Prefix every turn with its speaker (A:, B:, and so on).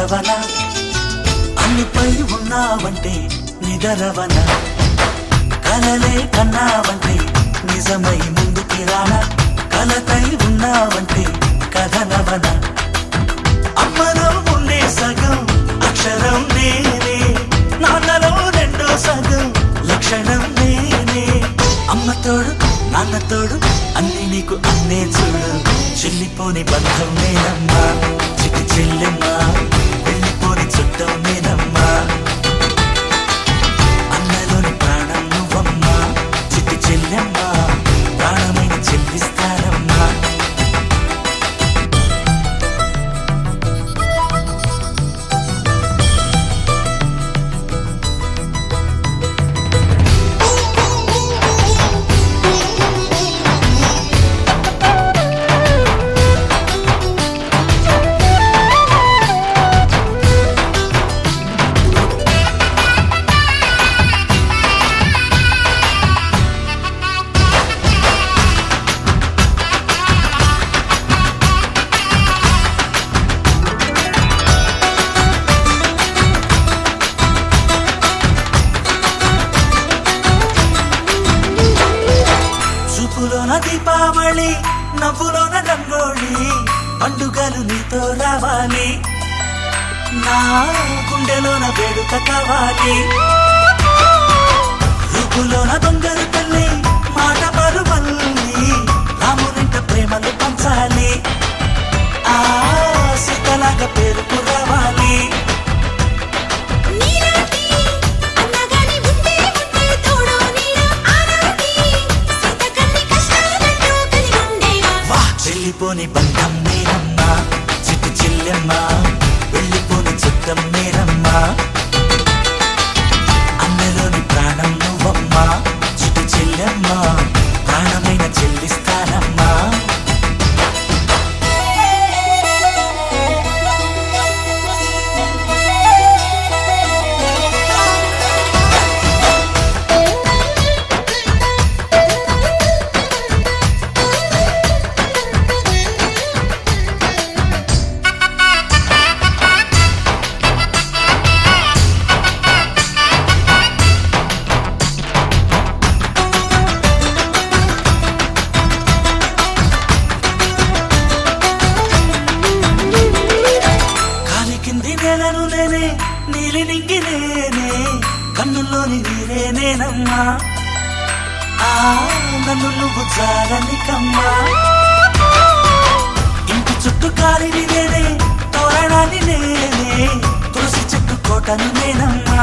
A: నిదరవన అన్నిపై ఉన్నావంటే నిదరవన కలలే కన్నావంటే నిజమై ముందుకి రానా కలతై ఉన్నావంటే కథనవన అమ్మలో ఉండే సగం అక్షరం నేనే నాన్నలో రెండో సగం లక్షణం నేనే అమ్మ తోడు నాన్న తోడు అన్ని నీకు అన్నే చూడు చెల్లిపోని బంధం నేనమ్మా చిట్టి చెల్లెమ్మా వెళ్ళిపోని చుట్టం నేనమ్మా అన్నలోని ప్రాణం నువ్వమ్మా చిట్టి చెల్లెమ్మా ప్రాణమైన చెల్లిస్తానమ్మా చూపులోన దీపావళి నవ్వులోన రంగోళి పండుగలు నీతో రావాలి నా గుండెలోన వేడుక కావాలి రూపులోన దొంగలు తల్లి మాట పరుమల్లి రామునింట ప్రేమలు పంచాలి ఆ సీతలాగా పేరుకు రావాలి వెళ్ళిపోని బంధం నేనమ్మా చిట్టి చెల్లెమ్మా వెళ్ళిపోని చుట్టం నేనమ్మా అన్నలోని ప్రాణం నువ్వమ్మా చిట్టి చెల్లెమ్మా ప్రాణమైన చెల్లిస్తానమ్మా నేలను నేనే నీలి నింగి నేనే కన్నుల్లోని నీరే నేనమ్మా ఆ నన్ను నువ్వు జారనికమ్మా ఇంటి చుట్టూ కాలిని నేనే తోరణాన్ని నేనే తులసి చెట్టు కోటను నేనమ్మా